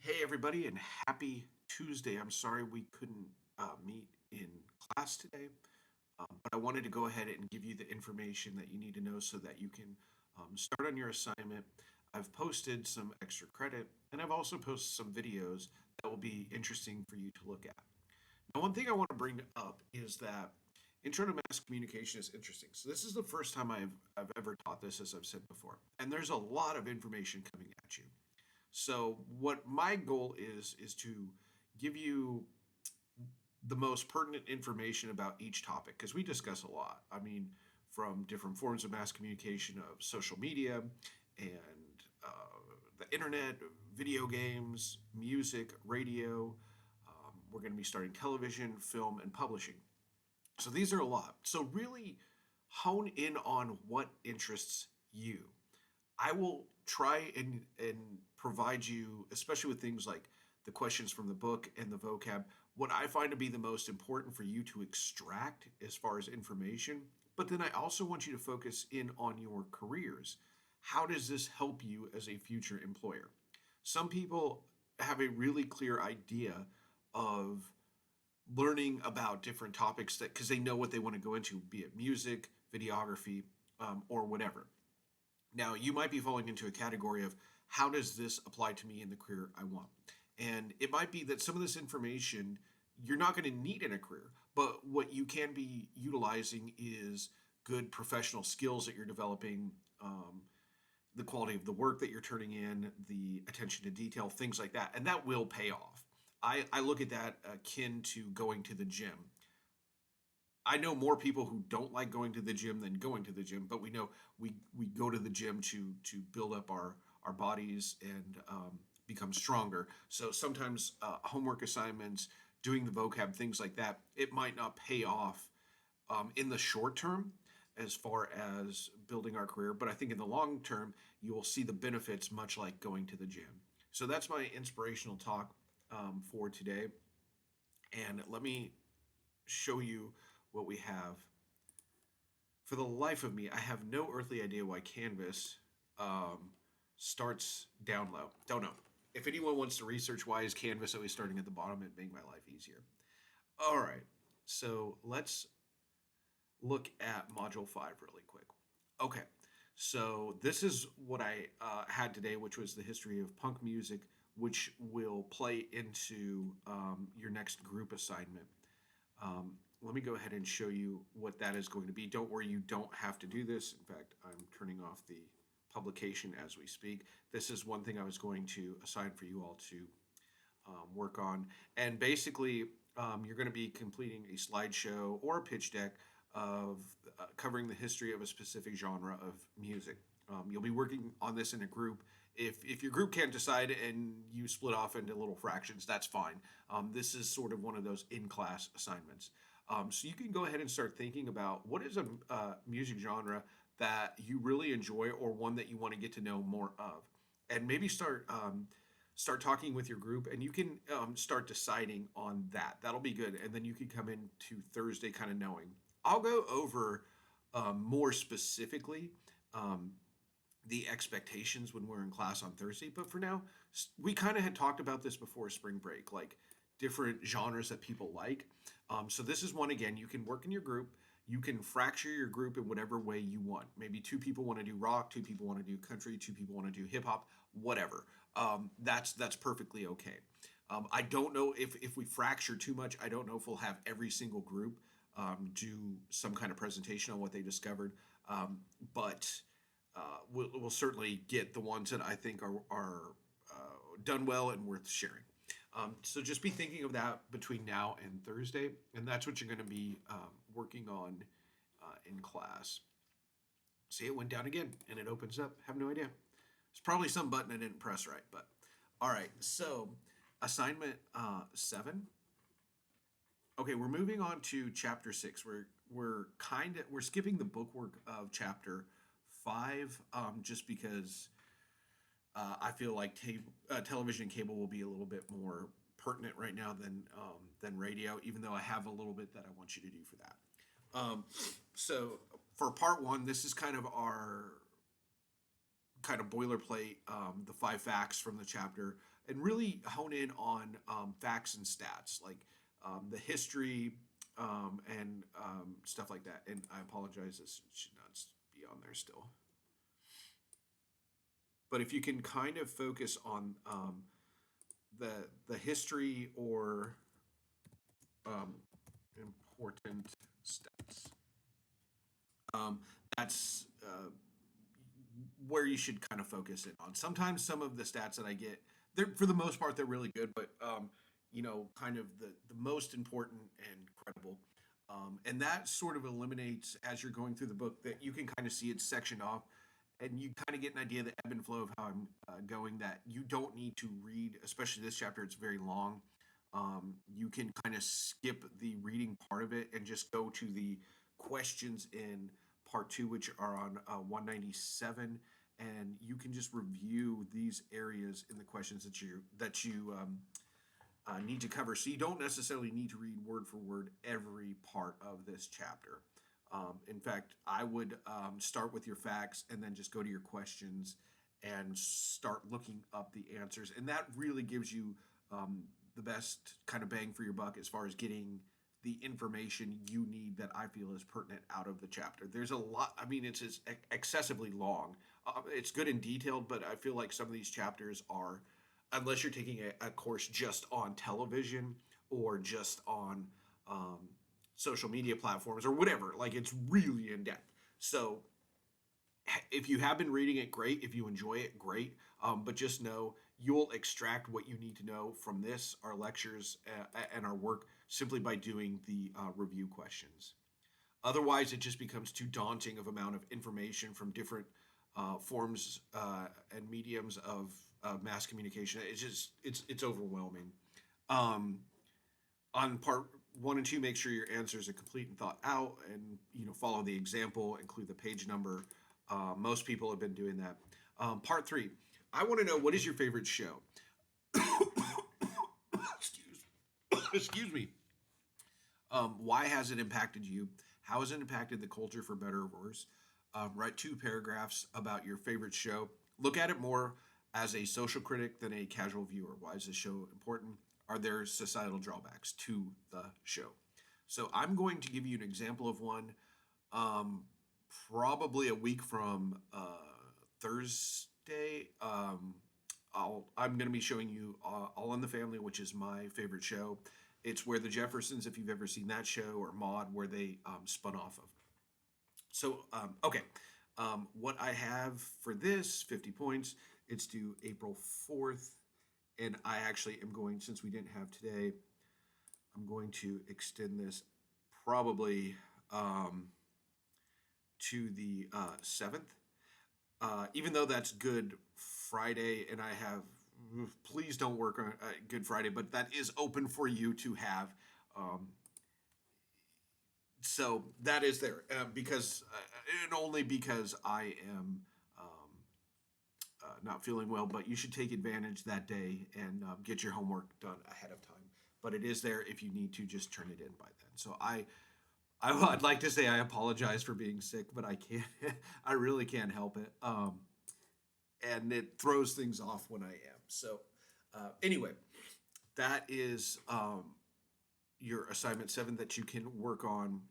Hey, everybody, and happy Tuesday. I'm sorry we couldn't meet in class today, but I wanted to go ahead and give you the information that you need to know so that you can start on your assignment. I've posted some extra credit, and I've also posted some videos that will be interesting for you to look at. Now, one thing I want to bring up is that Intro to Mass Communication is interesting. So this is the first time I've ever taught this, as I've said before, and there's a lot of information coming at you. So what my goal is to give you the most pertinent information about each topic because we discuss a lot. I mean, from different forms of mass communication of social media and the internet, video games, music, radio. We're going to be starting television, film, and publishing. So these are a lot. So really hone in on what interests you. I will try and provide you, especially with things like the questions from the book and the vocab, what I find to be the most important for you to extract as far as information. But then I also want you to focus in on your careers. How does this help you as a future employer? Some people have a really clear idea of learning about different topics that because they know what they want to go into, be it music, videography, or whatever. Now, you might be falling into a category of how does this apply to me in the career I want? And it might be that some of this information you're not going to need in a career, but what you can be utilizing is good professional skills that you're developing, the quality of the work that you're turning in, the attention to detail, things like that. And that will pay off. I look at that akin to going to the gym. I know more people who don't like going to the gym than going to the gym, but we know we go to the gym to build up our bodies and become stronger. So sometimes homework assignments, doing the vocab, things like that, it might not pay off in the short term as far as building our career, but I think in the long term you will see the benefits, much like going to the gym. So that's my inspirational talk for today, and let me show you what we have. For the life of me, I have no earthly idea why Canvas starts down low. Don't know. If anyone wants to research why is Canvas always starting at the bottom, it'd make my life easier. All right, so let's look at Module 5 really quick. Okay, so this is what I had today, which was the history of punk music, which will play into your next group assignment. Let me go ahead and show you what that is going to be. Don't worry, you don't have to do this. In fact, I'm turning off the publication as we speak. This is one thing I was going to assign for you all to work on. And basically, you're going to be completing a slideshow or a pitch deck of covering the history of a specific genre of music. You'll be working on this in a group. If your group can't decide and you split off into little fractions, that's fine. This is sort of one of those in-class assignments. So you can go ahead and start thinking about what is a music genre that you really enjoy or one that you want to get to know more of, and maybe start talking with your group, and you can start deciding on that. That'll be good, and then you can come into Thursday kind of knowing. I'll go over more specifically the expectations when we're in class on Thursday. But for now, we kind of had talked about this before spring break, like different genres that people like. So this is one again. You can work in your group. You can fracture your group in whatever way you want. Maybe two people want to do rock, two people want to do country, two people want to do hip hop, whatever. That's perfectly okay. I don't know if we fracture too much. I don't know if we'll have every single group do some kind of presentation on what they discovered, but we'll certainly get the ones that I think are done well and worth sharing. So just be thinking of that between now and Thursday, and that's what you're going to be working on in class. See, it went down again, and it opens up. Have no idea. It's probably some button I didn't press right, but all right. So assignment 7. Okay, we're moving on to chapter 6. We're skipping the bookwork of chapter 5, just because I feel like television and cable will be a little bit more pertinent right now than radio, even though I have a little bit that I want you to do for that. So for part 1, this is kind of our kind of boilerplate, the 5 facts from the chapter, and really hone in on facts and stats, like the history and stuff like that. And I apologize, this should not be on there still. But if you can kind of focus on the history or um, important stats, um, that's where you should kind of focus in on. Sometimes some of the stats that I get, they're for the most part they're really good, but kind of the most important and credible. And that sort of eliminates as you're going through the book that you can kind of see it sectioned off, and you kind of get an idea of the ebb and flow of how I'm going. That you don't need to read, especially this chapter. It's very long. You can kind of skip the reading part of it and just go to the questions in part two, which are on 197, and you can just review these areas in the questions that you need to cover. So you don't necessarily need to read word for word every part of this chapter. In fact, I would start with your facts and then just go to your questions and start looking up the answers. And that really gives you the best kind of bang for your buck as far as getting the information you need that I feel is pertinent out of the chapter. There's a lot, I mean, it's excessively long. It's good and detailed, but I feel like some of these chapters are, unless you're taking a course just on television or just on um, social media platforms or whatever, like it's really in depth. So if you have been reading it, great. If you enjoy it, great. But just know you'll extract what you need to know from this, our lectures, and our work simply by doing the review questions. Otherwise, it just becomes too daunting of amount of information from different forms and mediums of mass communication. It's overwhelming. Um, on part one and two, make sure your answers are complete and thought out, and follow the example, include the page number. Most people have been doing that. Part three, I want to know, what is your favorite show? excuse, excuse me. Why has it impacted you? How has it impacted the culture for better or worse? Write 2 paragraphs about your favorite show. Look at it more as a social critic than a casual viewer. Why is this show important? Are there societal drawbacks to the show? So I'm going to give you an example of one, um, probably a week from Thursday. I'm going to be showing you All in the Family, which is my favorite show. It's where the Jeffersons, if you've ever seen that show, or Maude, where they spun off of. So, okay. What I have for this 50 points, it's due April 4th. And I actually am going, since we didn't have today, I'm going to extend this probably to the 7th. Even though that's Good Friday, and I have, please don't work on Good Friday, but that is open for you to have. Um, so that is there because, and only because I am not feeling well, but you should take advantage that day and get your homework done ahead of time. But it is there if you need to just turn it in by then. So I'd like to say I apologize for being sick, but I can't. I really can't help it. And it throws things off when I am. So anyway, that is your assignment 7 that you can work on,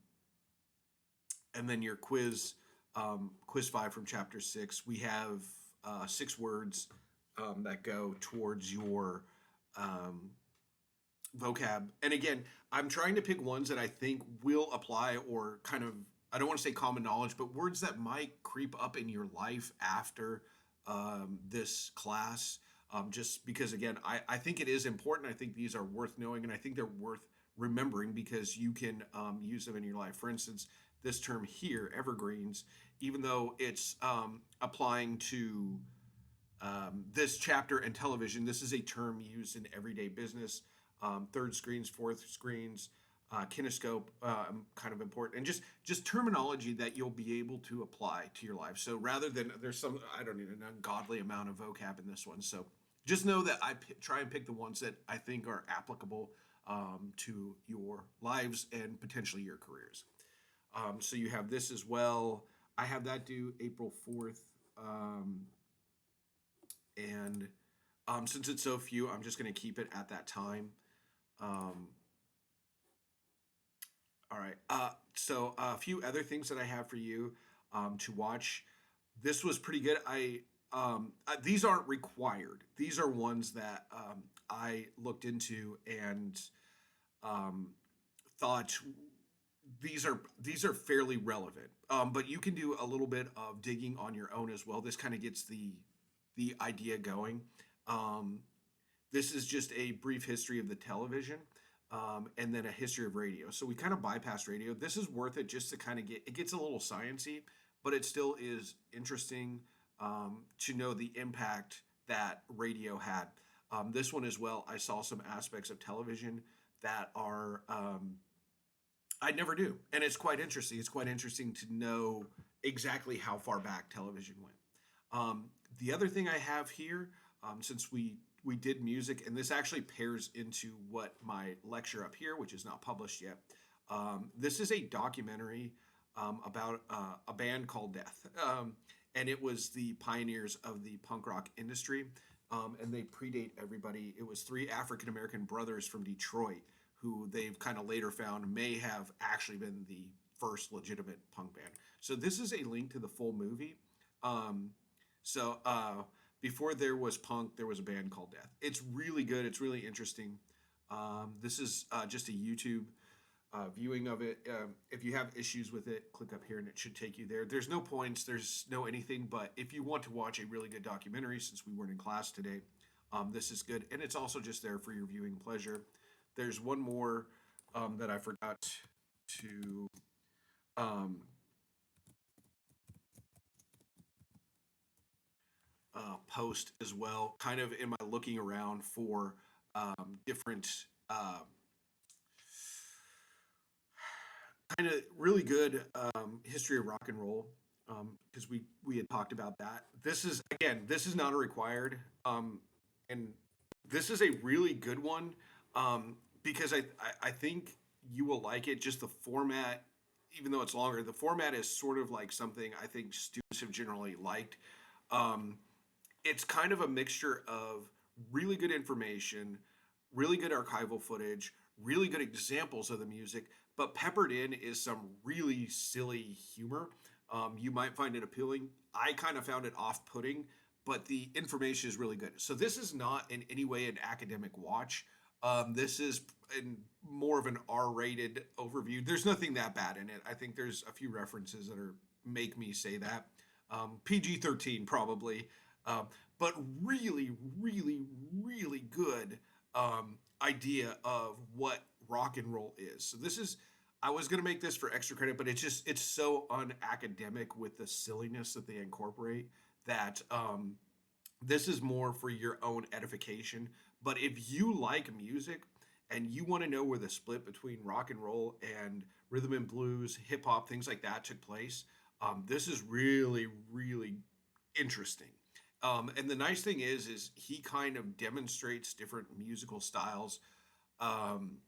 and then your quiz 5 from chapter 6. We have 6 words that go towards your vocab. And again, I'm trying to pick ones that I think will apply, or kind of, I don't want to say common knowledge, but words that might creep up in your life after this class. Just because, again, I think it is important. I think these are worth knowing, and I think they're worth remembering because you can use them in your life. For instance, this term here, evergreens, even though it's applying to this chapter and television, this is a term used in everyday business. Third screens, fourth screens, kinescope, kind of important, and just terminology that you'll be able to apply to your life. So rather than, there's some, I don't need an ungodly amount of vocab in this one. So just know that I try and pick the ones that I think are applicable to your lives and potentially your careers. So you have this as well. I have that due April 4th. And Since it's so few, I'm just going to keep it at that time. Um, all right. So a few other things that I have for you to watch. This was pretty good. These aren't required. These are ones that I looked into and um, thought these are fairly relevant. But you can do a little bit of digging on your own as well. This kind of gets the idea going. Um, this is just a brief history of the television, and then a history of radio. So we kind of bypassed radio. This is worth it just to kind of get it gets a little sciency, but it still is interesting to know the impact that radio had. This one as well. I saw some aspects of television that are I never do, and it's quite interesting. It's quite interesting to know exactly how far back television went. The other thing I have here, since we did music, and this actually pairs into what my lecture up here, which is not published yet. This is a documentary about a band called Death, and it was the pioneers of the punk rock industry, and they predate everybody. It was three African American brothers from Detroit who they've kind of later found may have actually been the first legitimate punk band. So this is a link to the full movie. Um, so before there was punk, there was a band called Death. It's really good. It's really interesting. This is just a YouTube viewing of it. If you have issues with it, click up here and it should take you there. There's no points, there's no anything, but if you want to watch a really good documentary, since we weren't in class today, this is good. And it's also just there for your viewing pleasure. There's one more that I forgot to um, post as well, kind of in my looking around for different kind of really good history of rock and roll, because we had talked about that. This is again, this is not a required, and this is a really good one, because I think you will like it. Just the format, even though it's longer, the format is sort of like something I think students have generally liked. Um, it's kind of a mixture of really good information, really good archival footage, really good examples of the music, but peppered in is some really silly humor. You might find it appealing. I kind of found it off putting, but the information is really good. So, this is not in any way an academic watch. This is in more of an R rated overview. There's nothing that bad in it. I think there's a few references that are make me say that. PG-13 probably, um, but really, really, really good idea of what rock and roll is. So this is, I was gonna make this for extra credit, but it's so unacademic with the silliness that they incorporate that this is more for your own edification. But if you like music and you want to know where the split between rock and roll and rhythm and blues, hip hop, things like that took place, this is really, really interesting. And the nice thing is he kind of demonstrates different musical styles um,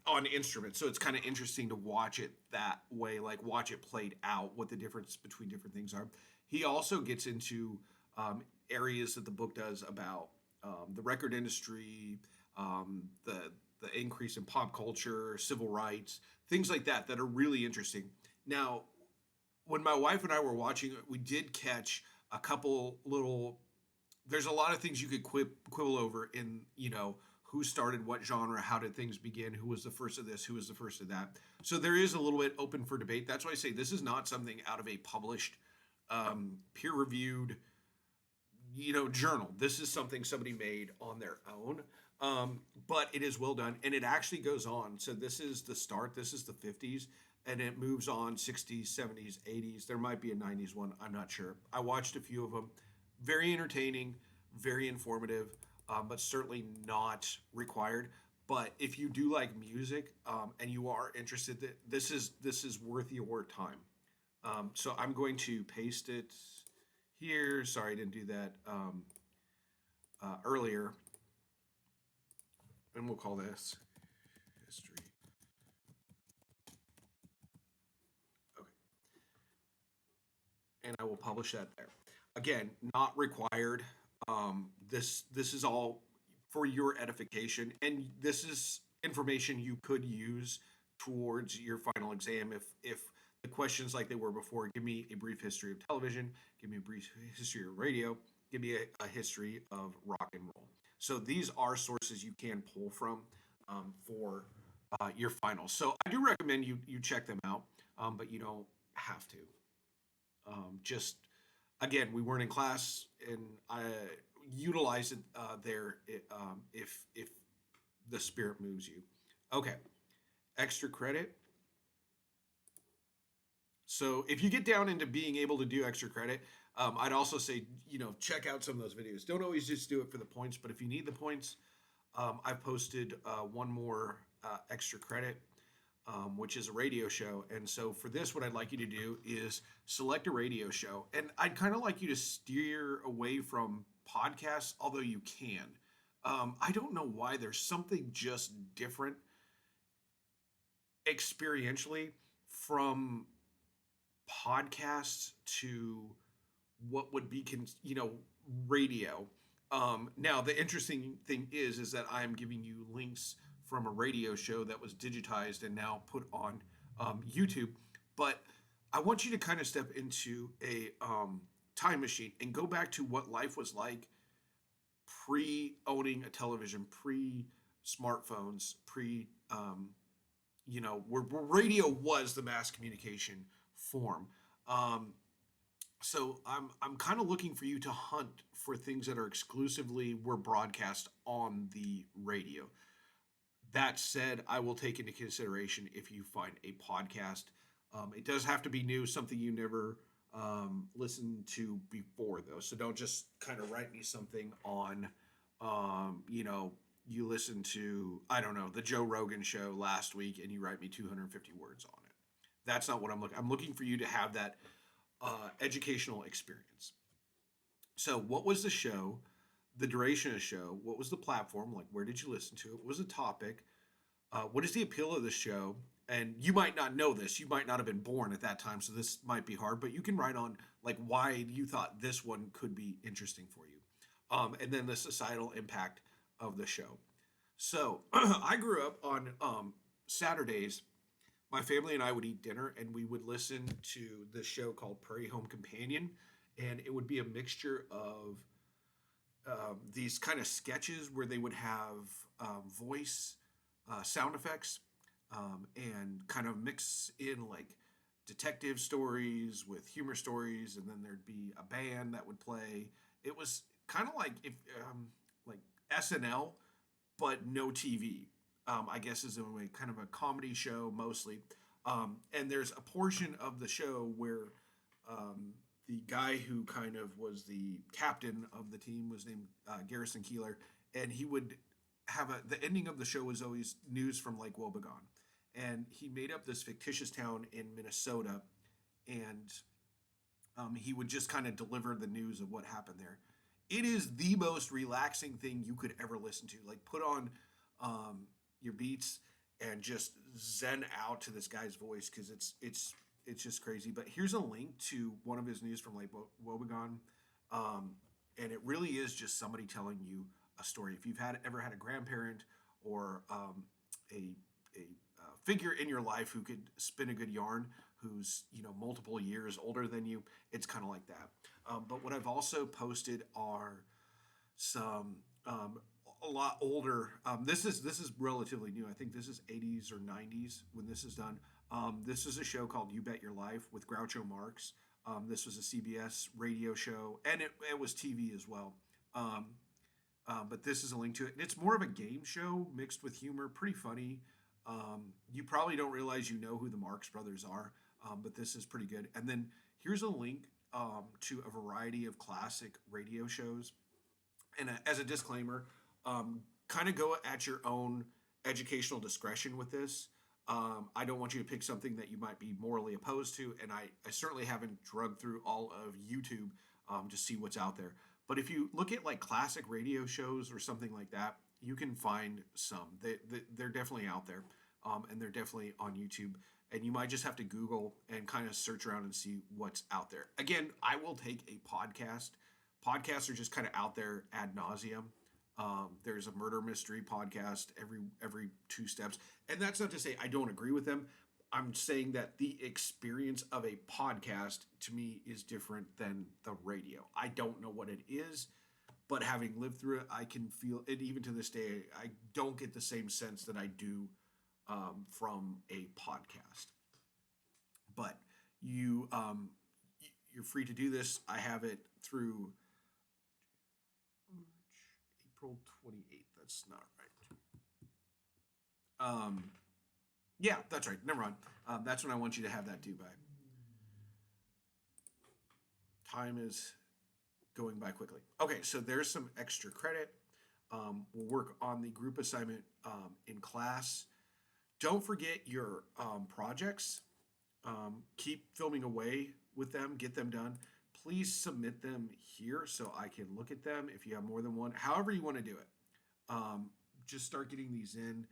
on instruments. So it's kind of interesting to watch it that way, like watch it played out, what the difference between different things are. He also gets into areas that the book does about the record industry, the increase in pop culture, civil rights, things like that that are really interesting. Now, when my wife and I were watching it, we did catch a couple little. There's a lot of things you could quibble over in, who started what genre, how did things begin, who was the first of this, who was the first of that. So there is a little bit open for debate. That's why I say this is not something out of a published, peer-reviewed, journal. This is something somebody made on their own. But it is well done, and it actually goes on. So this is the start. This is the 50s, and it moves on 60s, 70s, 80s. There might be a 90s one. I'm not sure. I watched a few of them. Very entertaining, very informative, but certainly not required. But if you do like music and you are interested, this is worth your time. So I'm going to paste it here. Sorry, I didn't do that earlier. And we'll call this history. Okay. And I will publish that there. Again, not required. This is all for your edification, and this is information you could use towards your final exam. If the questions like they were before, give me a brief history of television, give me a brief history of radio, give me a history of rock and roll. So these are sources you can pull from for your finals. So I do recommend you check them out, but you don't have to. Just again, we weren't in class, and I utilize it there if the spirit moves you. Okay, extra credit. So if you get down into being able to do extra credit, I'd also say check out some of those videos. Don't always just do it for the points, but if you need the points, I've posted one more extra credit, which is a radio show. And so for this, what I'd like you to do is select a radio show. And I'd kind of like you to steer away from podcasts, although you can. I don't know why there's something just different experientially from podcasts to what would be radio. Now the interesting thing is that I'm giving you links from a radio show that was digitized and now put on YouTube. But I want you to kind of step into a time machine and go back to what life was like pre owning a television, pre smartphones, pre where radio was the mass communication form. Um, so I'm kind of looking for you to hunt for things that are exclusively were broadcast on the radio. That said, I will take into consideration if you find a podcast. It does have to be new, something you never listened to before, though. So don't just kind of write me something on, you listen to, I don't know, the Joe Rogan show last week and you write me 250 words on it. That's not what I'm looking. I'm looking for you to have that educational experience. So, what was the show? The duration of the show? What was the platform? Like, where did you listen to it? What was the topic? What is the appeal of the show? And you might not know this. You might not have been born at that time, so this might be hard. But you can write on like why you thought this one could be interesting for you, and then the societal impact of the show. So, I grew up on Saturdays. My family and I would eat dinner, and we would listen to this show called Prairie Home Companion, and it would be a mixture of these kind of sketches where they would have voice sound effects and kind of mix in like detective stories with humor stories, and then there'd be a band that would play. It was kind of like if like SNL, but no TV. I guess is a way kind of a comedy show mostly. And there's a portion of the show where the guy who kind of was the captain of the team was named Garrison Keeler, and he would have the ending of the show was always news from Lake Wobegon, and he made up this fictitious town in Minnesota, and he would just kind of deliver the news of what happened there. It is the most relaxing thing you could ever listen to. Like put on your beats and just zen out to this guy's voice because it's just crazy. But here's a link to one of his news from Lake Wobegon, and it really is just somebody telling you a story. If you've ever had a grandparent or a figure in your life who could spin a good yarn, who's multiple years older than you, it's kind of like that. But what I've also posted are some a lot older. This is relatively new. I think this is 80s or 90s when this is done. This is a show called You Bet Your Life with Groucho Marx. This was a CBS radio show, and it was TV as well. But this is a link to it. And it's more of a game show mixed with humor, pretty funny. You probably don't realize you know who the Marx Brothers are, but this is pretty good. And then here's a link to a variety of classic radio shows. And as a disclaimer, kind of go at your own educational discretion with this. I don't want you to pick something that you might be morally opposed to, and I certainly haven't drugged through all of YouTube to see what's out there. But if you look at like classic radio shows or something like that, you can find some. They're definitely out there, and they're definitely on YouTube. And you might just have to Google and kind of search around and see what's out there. Again, I will take a podcast Podcasts are just kind of out there ad nauseum. There's a murder mystery podcast every 2 steps, and that's not to say I don't agree with them. I'm saying that the experience of a podcast to me is different than the radio. I don't know what it is, but having lived through it, I can feel it. Even to this day, I don't get the same sense that I do from a podcast. But you, you're free to do this. I have it through April 28th. That's not right. Yeah, that's right. Never mind. That's when I want you to have that due by. Time is going by quickly. Okay, so there's some extra credit. We'll work on the group assignment in class. Don't forget your projects. Keep filming away with them, get them done. Please submit them here so I can look at them if you have more than one. However, you want to do it. Just start getting these in.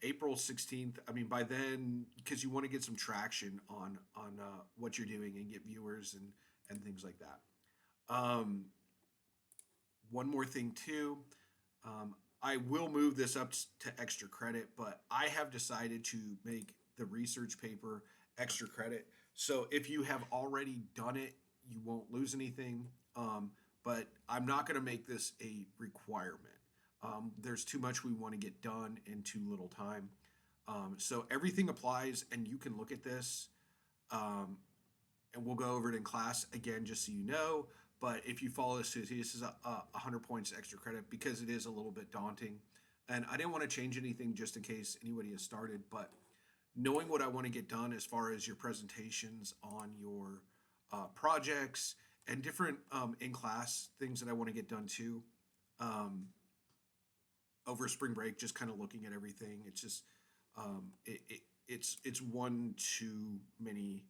April 16th. I mean, by then, because you want to get some traction on what you're doing and get viewers and things like that. One more thing too. I will move this up to extra credit, but I have decided to make the research paper extra credit. So if you have already done it, you won't lose anything. But I'm not going to make this a requirement. There's too much we want to get done in too little time. So everything applies, and you can look at this, and we'll go over it in class again, just so you know. But if you follow this, this is 100 points extra credit because it is a little bit daunting. And I didn't want to change anything just in case anybody has started, but knowing what I want to get done as far as your presentations on your projects and different in-class things that I want to get done too. Over spring break, just kind of looking at everything. It's just it's one too many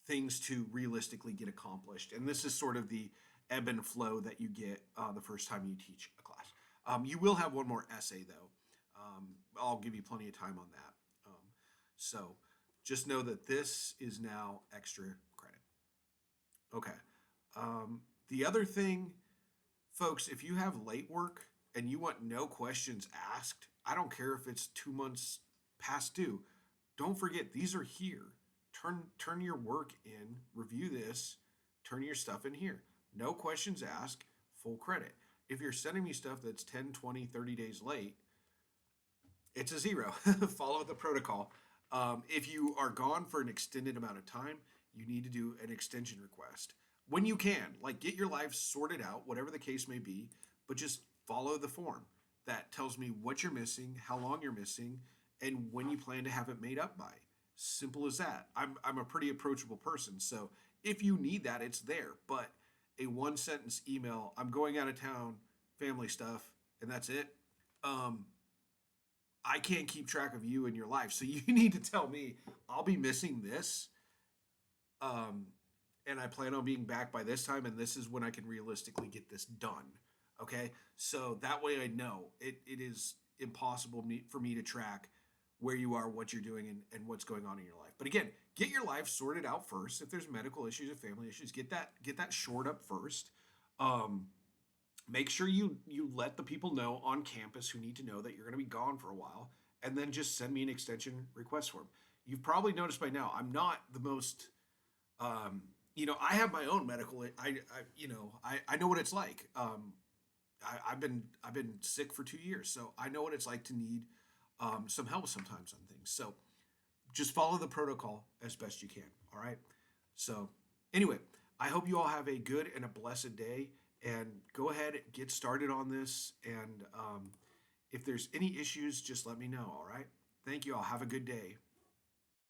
things to realistically get accomplished. And this is sort of the ebb and flow that you get the first time you teach a class. You will have one more essay though. I'll give you plenty of time on that. So just know that this is now extra credit. Okay. The other thing, folks, if you have late work and you want no questions asked, I don't care if it's 2 months past due. Don't forget, these are here. Turn your work in, review this, turn your stuff in here. No questions asked, full credit. If you're sending me stuff that's 10, 20, 30 days late, it's a zero. Follow the protocol. If you are gone for an extended amount of time, you need to do an extension request. When you can, like get your life sorted out, whatever the case may be, but just follow the form. That tells me what you're missing, how long you're missing, and when you plan to have it made up by. Simple as that. I'm a pretty approachable person, so if you need that, it's there. But a 1 sentence email, I'm going out of town, family stuff, and that's it. I can't keep track of you and your life, so you need to tell me I'll be missing this, and I plan on being back by this time, and this is when I can realistically get this done. Okay, so that way I know it is impossible for me to track where you are, what you're doing, and what's going on in your life. But again, get your life sorted out first. If there's medical issues or family issues, get that shored up first. Make sure you let the people know on campus who need to know that you're going to be gone for a while, and then just send me an extension request form. You've probably noticed by now I'm not the most I have my own medical. I know what it's like. I've been sick for 2 years, so I know what it's like to need some help sometimes on things. So just follow the protocol as best you can. All right. So anyway, I hope you all have a good and a blessed day. And go ahead, get started on this. And if there's any issues, just let me know. All right. Thank you all. Have a good day.